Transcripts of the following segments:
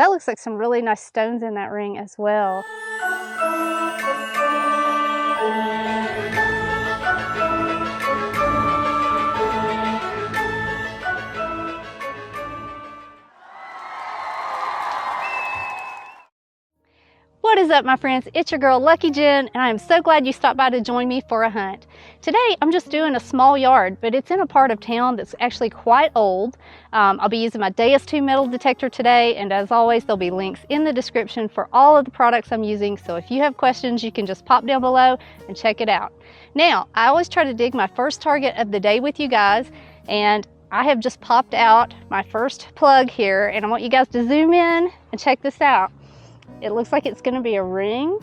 That looks like some really nice stones in that ring as well. What is up, my friends? It's your girl Lucky Jen, and I am so glad you stopped by to join me for a hunt. Today I'm just doing a small yard, but it's in a part of town that's actually quite old. I'll be using my DS2 metal detector today, and as always there'll be links in the description for all of the products I'm using, so if you have questions you can just pop down below and check it out. Now, I always try to dig my first target of the day with you guys, and I have just popped out my first plug here, and I want you guys to zoom in and check this out. It looks like it's going to be a ring,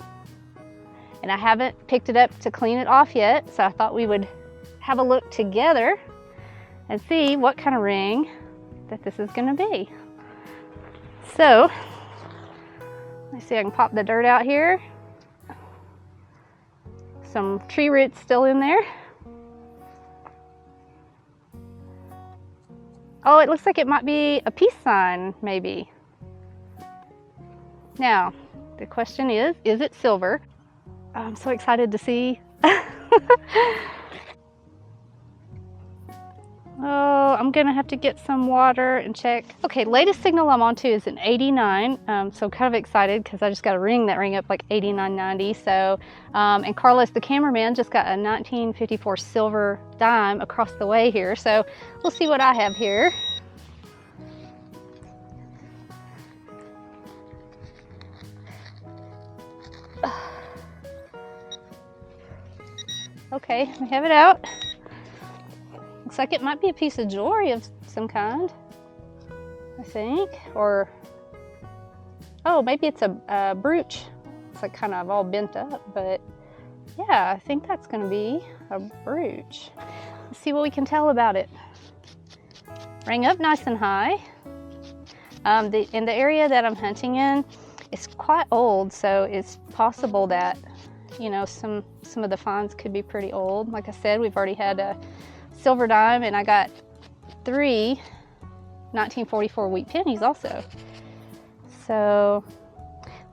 and I haven't picked it up to clean it off yet, so I thought we would have a look together and see what kind of ring that this is going to be. So, let's see, I can pop the dirt out here. Some tree roots still in there. Oh, it looks like it might be a peace sign, maybe. Now, the question is it silver? I'm so excited to see. Oh, I'm gonna have to get some water and check. Okay, latest signal I'm on to is an 89, so I'm kind of excited because I just got to ring that ring up like 89.90. So, and Carlos, the cameraman, just got a 1954 silver dime across the way here. So we'll see what I have here. Okay, we have it out. Looks like it might be a piece of jewelry of some kind, I think. Or, oh, maybe it's a brooch. It's like kind of all bent up, but yeah, I think that's gonna be a brooch. Let's see what we can tell about it. Ring up nice and high. In the area that I'm hunting in, it's quite old, so it's possible that, you know, some of the finds could be pretty old. Like I said, we've already had a silver dime, and I got 3 1944 wheat pennies also. So,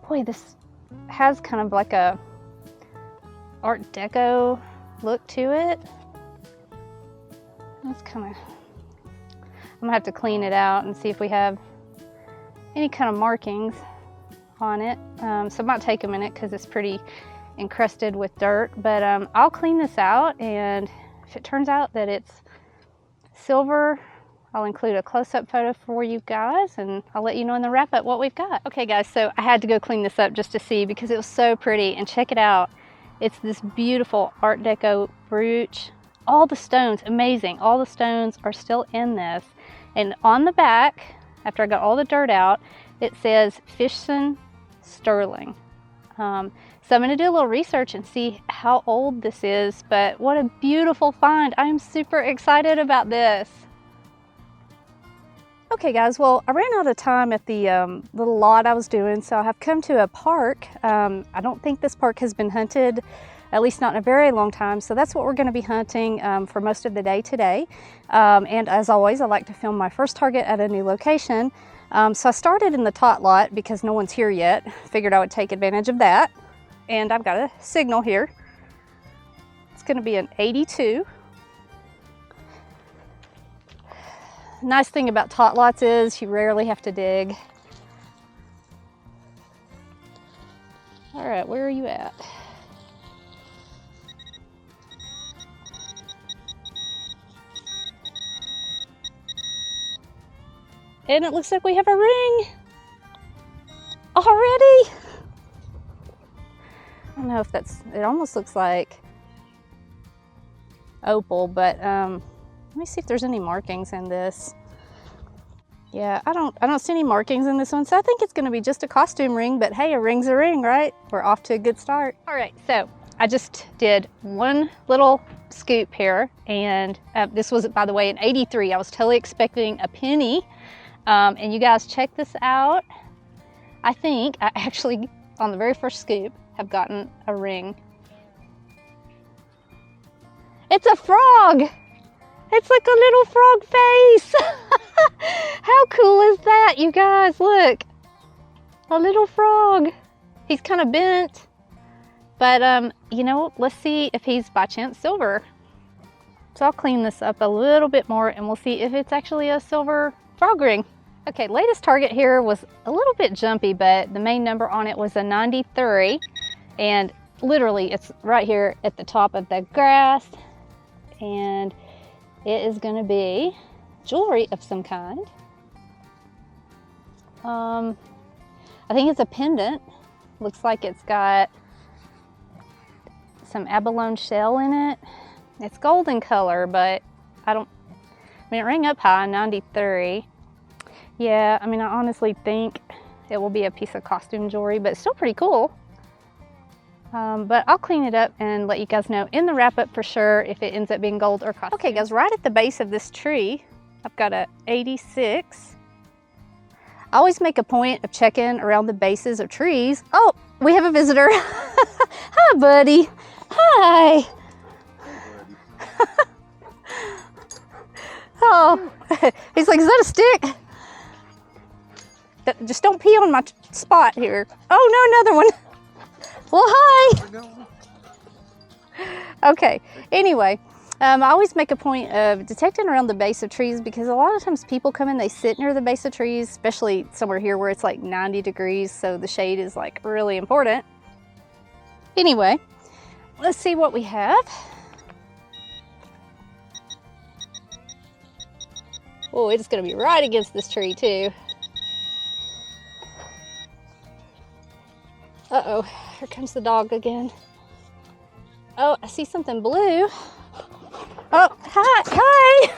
boy, this has kind of like a Art Deco look to it. That's kind of, I'm gonna have to clean it out and see if we have any kind of markings on it. So it might take a minute because it's pretty encrusted with dirt, but I'll clean this out, and if it turns out that it's silver, I'll include a close-up photo for you guys, and I'll let you know in the wrap-up what we've got. Okay guys, so I had to go clean this up just to see because it was so pretty, and check it out. It's this beautiful Art Deco brooch. All the stones, amazing. All the stones are still in this, and on the back, after I got all the dirt out, it says Fishson Sterling. So I'm going to do a little research and see how old this is, but what a beautiful find. I'm super excited about this. Okay guys, well, I ran out of time at the little lot I was doing, so I have come to a park. I don't think this park has been hunted, at least not in a very long time, so that's what we're going to be hunting for most of the day today. And as always, I like to film my first target at a new location. So I started in the tot lot because no one's here yet. Figured I would take advantage of that. And I've got a signal here. It's going to be an 82. Nice thing about tot lots is you rarely have to dig. All right, where are you at? And it looks like we have a ring already. I don't know if that's, it almost looks like opal, but let me see if there's any markings in this. Yeah, I don't see any markings in this one, so I think it's going to be just a costume ring, but hey, a ring's a ring, right? We're off to a good start. All right, so I just did one little scoop here, and this was, by the way, an 83. I was totally expecting a penny, and you guys check this out. I think I actually, on the very first scoop, have gotten a ring. It's a frog! It's like a little frog face! How cool is that, you guys? Look! A little frog. He's kind of bent, but you know, let's see if he's by chance silver. So I'll clean this up a little bit more and we'll see if it's actually a silver frog ring. Okay, latest target here was a little bit jumpy, but the main number on it was a 93. And literally it's right here at the top of the grass. And it is gonna be jewelry of some kind. I think it's a pendant. Looks like it's got some abalone shell in it. It's golden color, but I mean, it rang up high, 93. Yeah, I mean, I honestly think it will be a piece of costume jewelry, but it's still pretty cool. But I'll clean it up and let you guys know in the wrap up for sure if it ends up being gold or costume. Okay guys, right at the base of this tree, I've got a 86. I always make a point of checking around the bases of trees. Oh, we have a visitor. Hi, buddy. Hi. Oh, he's like, is that a stick? Just don't pee on my spot here. Oh, no, another one. Well, hi. Okay, anyway, I always make a point of detecting around the base of trees because a lot of times people come in, they sit near the base of trees, especially somewhere here where it's like 90 degrees, so the shade is like really important. Anyway, let's see what we have. Oh, it's gonna be right against this tree too. Uh-oh, here comes the dog again. Oh, I see something blue. Oh, hi, hi.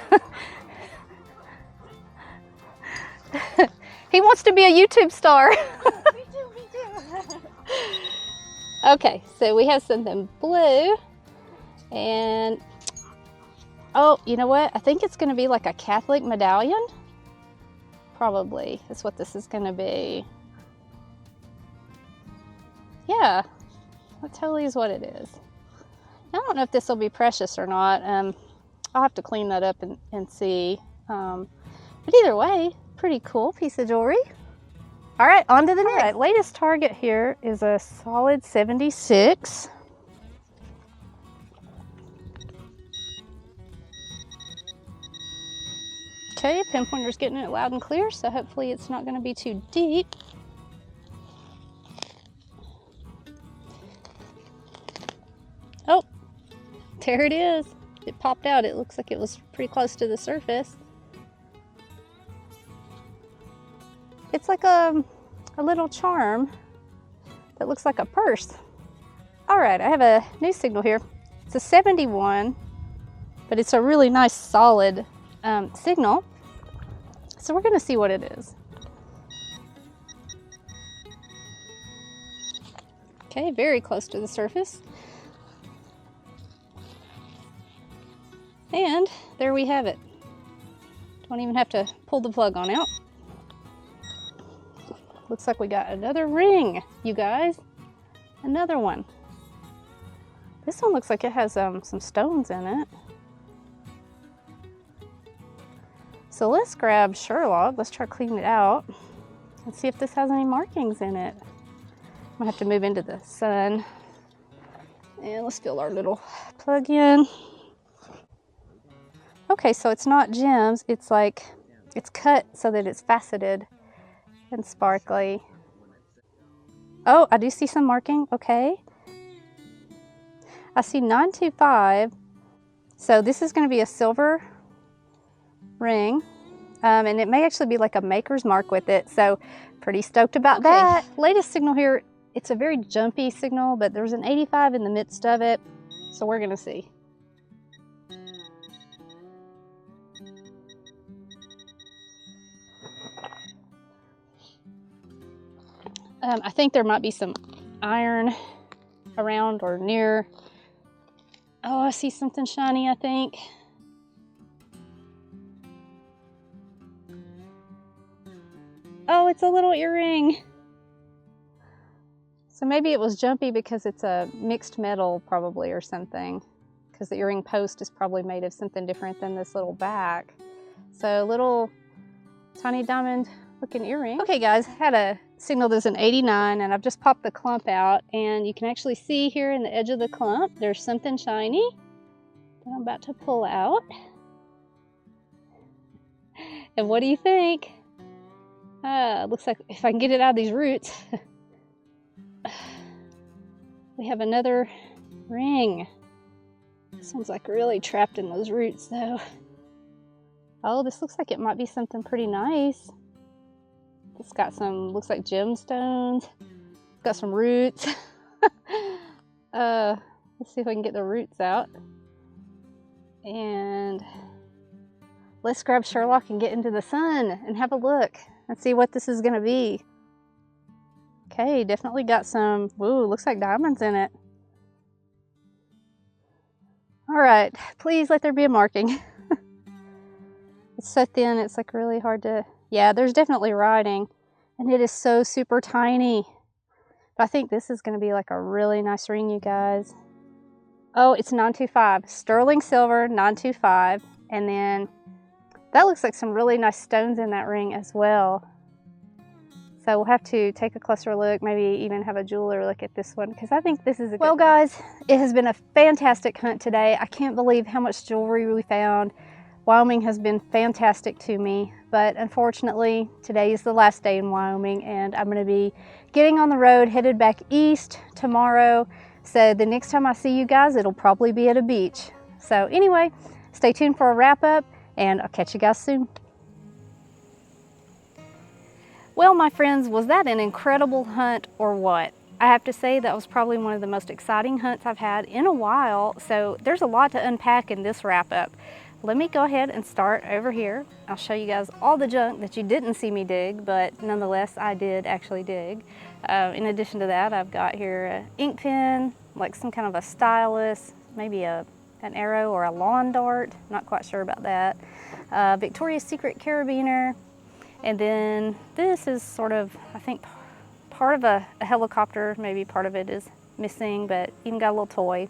He wants to be a YouTube star. Me too. Okay, so we have something blue and oh, you know what? I think it's gonna be like a Catholic medallion. Probably, that's what this is gonna be. Yeah, that totally is what it is. I don't know if this will be precious or not. I'll have to clean that up and see. But either way, pretty cool piece of jewelry. All right, on to the next. All right, latest target here is a solid 76. Okay, pinpointer's getting it loud and clear, so hopefully it's not gonna be too deep. Oh, there it is. It popped out. It looks like it was pretty close to the surface. It's like a little charm that looks like a purse. All right, I have a new signal here. It's a 71, but it's a really nice solid signal. So we're gonna see what it is. Okay, very close to the surface. And there we have it. Don't even have to pull the plug on out. Looks like we got another ring, you guys. Another one. This one looks like it has some stones in it. So let's grab Sherlock. Let's try cleaning it out and see if this has any markings in it. I'm gonna have to move into the sun. And let's fill our little plug in. Okay, so it's not gems, it's like, it's cut so that it's faceted and sparkly. Oh, I do see some marking, okay. I see 925. So this is gonna be a silver ring. And it may actually be like a maker's mark with it. So pretty stoked about that. Latest signal here, it's a very jumpy signal, but there's an 85 in the midst of it. So we're gonna see. I think there might be some iron around or near. Oh, I see something shiny, I think. Oh, it's a little earring. So maybe it was jumpy because it's a mixed metal probably or something, because the earring post is probably made of something different than this little back. So little tiny diamond looking earring. Okay guys, had a signaled as an 89, and I've just popped the clump out, and you can actually see here in the edge of the clump, there's something shiny that I'm about to pull out. And what do you think? Looks like if I can get it out of these roots, we have another ring. This one's like really trapped in those roots though. Oh, this looks like it might be something pretty nice. It's got some, looks like gemstones. It's got some roots. Let's see if I can get the roots out. And let's grab Sherlock and get into the sun and have a look and see what this is gonna be. Okay, definitely got some, ooh, looks like diamonds in it. All right, please let there be a marking. It's so thin, it's like really hard to, yeah, there's definitely writing, and it is so super tiny. But I think this is gonna be like a really nice ring, you guys. Oh, it's 925, sterling silver, 925, and then that looks like some really nice stones in that ring as well. So we'll have to take a closer look, maybe even have a jeweler look at this one, because I think this is a good one. Well guys, it has been a fantastic hunt today. I can't believe how much jewelry we found. Wyoming has been fantastic to me, but unfortunately today is the last day in Wyoming, and I'm going to be getting on the road headed back east tomorrow. So the next time I see you guys, it'll probably be at a beach. So anyway, stay tuned for a wrap up, and I'll catch you guys soon. Well, my friends, was that an incredible hunt or what? I have to say that was probably one of the most exciting hunts I've had in a while, so there's a lot to unpack in this wrap up. Let me go ahead and start over here. I'll show you guys all the junk that you didn't see me dig, but nonetheless, I did actually dig. In addition to that, I've got here an ink pen, like some kind of a stylus, maybe an arrow or a lawn dart, not quite sure about that. Victoria's Secret carabiner, and then this is sort of, I think, part of a helicopter, maybe part of it is missing, but even got a little toy.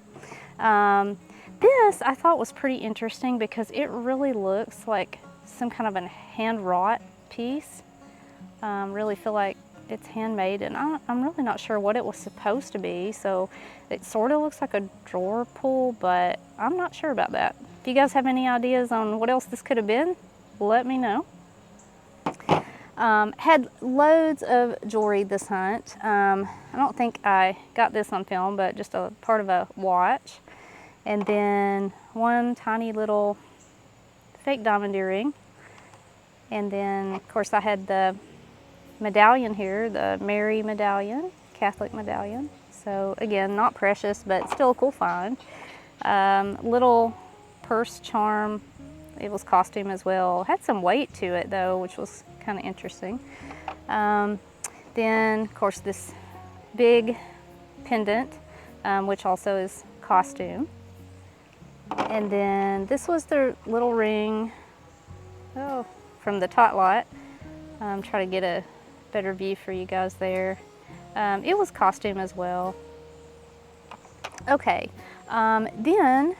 This I thought was pretty interesting because it really looks like some kind of a hand wrought piece. Really feel like it's handmade, and I'm really not sure what it was supposed to be. So it sort of looks like a drawer pull, but I'm not sure about that. If you guys have any ideas on what else this could have been, let me know. Had loads of jewelry this hunt. I don't think I got this on film, but just a part of a watch. And then one tiny little fake diamond earring. And then, of course, I had the medallion here, the Mary medallion, Catholic medallion. So again, not precious, but still a cool find. Little purse charm. It was costume as well. Had some weight to it though, which was kind of interesting. Then, of course, this big pendant, which also is costume. And then this was the little ring, from the tot lot. Try to get a better view for you guys there. It was costume as well. Okay, then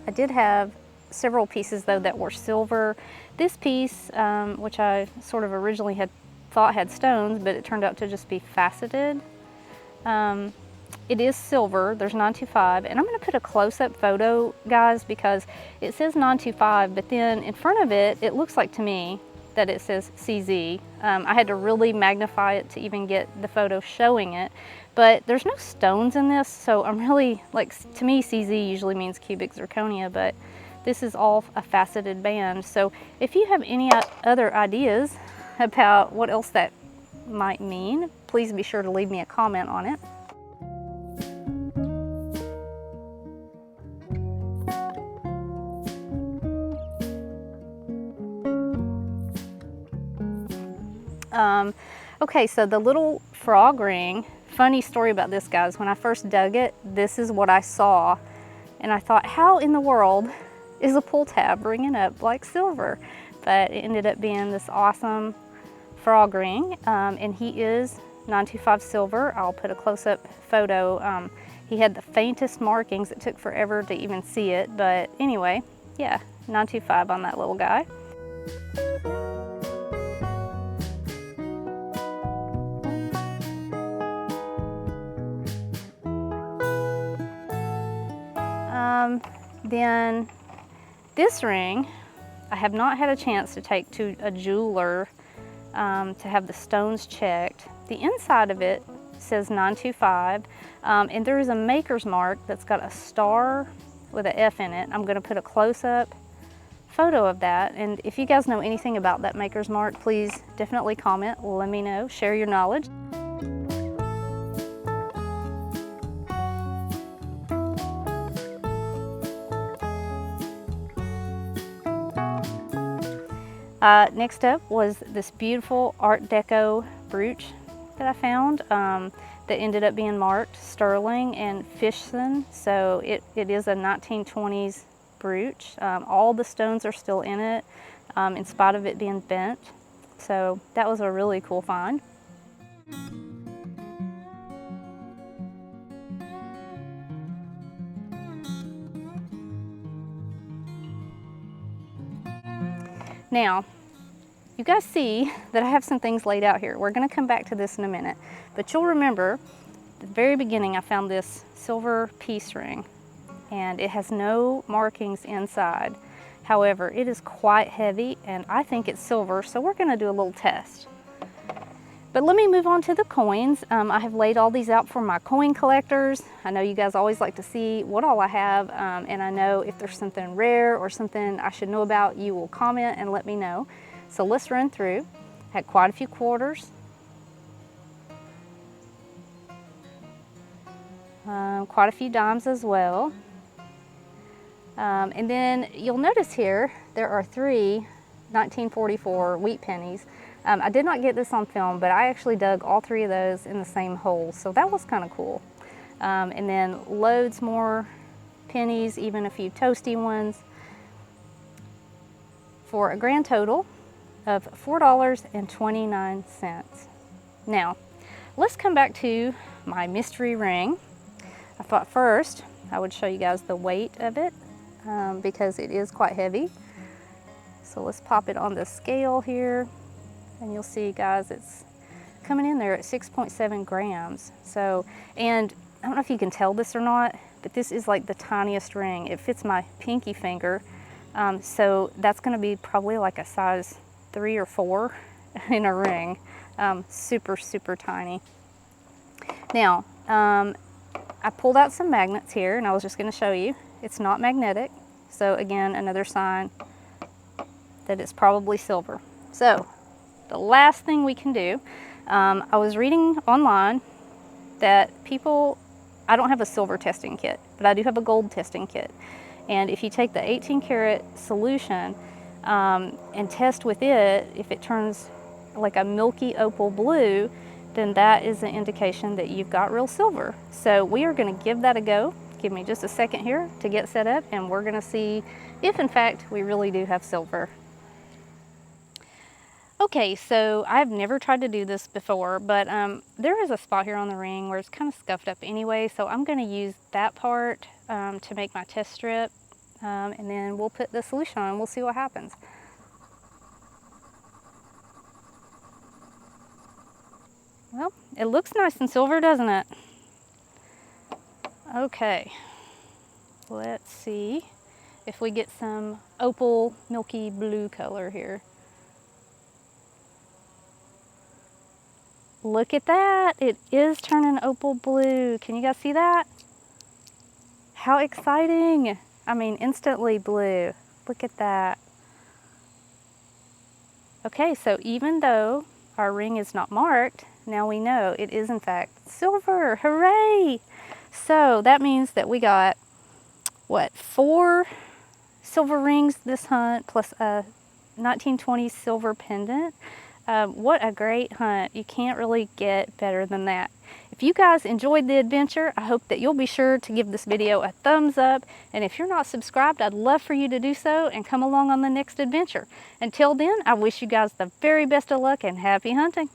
I did have several pieces though that were silver. This piece, which I sort of originally had thought had stones, but it turned out to just be faceted. It is silver, there's 925, and I'm gonna put a close-up photo, guys, because it says 925, but then in front of it, it looks like to me that it says CZ. I had to really magnify it to even get the photo showing it, but there's no stones in this, so I'm really, like, to me, CZ usually means cubic zirconia, but this is all a faceted band. So if you have any other ideas about what else that might mean, please be sure to leave me a comment on it. Okay, so the little frog ring, funny story about this, guys. When I first dug it, this is what I saw. And I thought, how in the world is a pull tab ringing up like silver? But it ended up being this awesome frog ring. And he is 925 silver. I'll put a close-up photo. He had the faintest markings. It took forever to even see it. But anyway, yeah, 925 on that little guy. Then this ring, I have not had a chance to take to a jeweler to have the stones checked. The inside of it says 925, and there is a maker's mark that's got a star with an F in it. I'm going to put a close-up photo of that, and if you guys know anything about that maker's mark, please definitely comment, let me know, share your knowledge. Next up was this beautiful Art Deco brooch that I found that ended up being marked sterling and Fishson. So it is a 1920s brooch. All the stones are still in it in spite of it being bent. So that was a really cool find. Now, you guys see that I have some things laid out here. We're going to come back to this in a minute, but you'll remember at the very beginning I found this silver peace ring, and it has no markings inside. However, it is quite heavy, and I think it's silver, so we're going to do a little test. But let me move on to the coins. I have laid all these out for my coin collectors. I know you guys always like to see what all I have, and I know if there's something rare or something I should know about, you will comment and let me know. So let's run through. Had quite a few quarters. Quite a few dimes as well. And then you'll notice here, there are 3 1944 wheat pennies. I did not get this on film, but I actually dug all 3 of those in the same hole, so that was kind of cool. And then loads more pennies, even a few toasty ones, for a grand total of $4.29. Now, let's come back to my mystery ring. I thought first I would show you guys the weight of it because it is quite heavy. So let's pop it on the scale here, and you'll see, guys, it's coming in there at 6.7 grams. So, and I don't know if you can tell this or not, but this is like the tiniest ring. It fits my pinky finger. So that's going to be probably like a size 3 or 4 in a ring. Super, super tiny. Now, I pulled out some magnets here, and I was just going to show you. It's not magnetic. So again, another sign that it's probably silver. So the last thing we can do, I was reading online that I don't have a silver testing kit, but I do have a gold testing kit. And if you take the 18 karat solution and test with it, if it turns like a milky opal blue, then that is an indication that you've got real silver. So we are going to give that a go. Give me just a second here to get set up, and we're going to see if in fact we really do have silver. Okay, so I've never tried to do this before, but there is a spot here on the ring where it's kind of scuffed up anyway, so I'm going to use that part to make my test strip, and then we'll put the solution on and we'll see what happens. Well, it looks nice and silver, doesn't it? Okay, let's see if we get some opal milky blue color here. Look at that, it is turning opal blue. Can you guys see that? How exciting. I mean, instantly blue. Look at that. Okay, so even though our ring is not marked, now we know it is in fact silver. Hooray! So that means that we got, what, 4 silver rings this hunt plus a 1920 silver pendant. What a great hunt. You can't really get better than that. If you guys enjoyed the adventure, I hope that you'll be sure to give this video a thumbs up. And if you're not subscribed, I'd love for you to do so and come along on the next adventure. Until then, I wish you guys the very best of luck and happy hunting.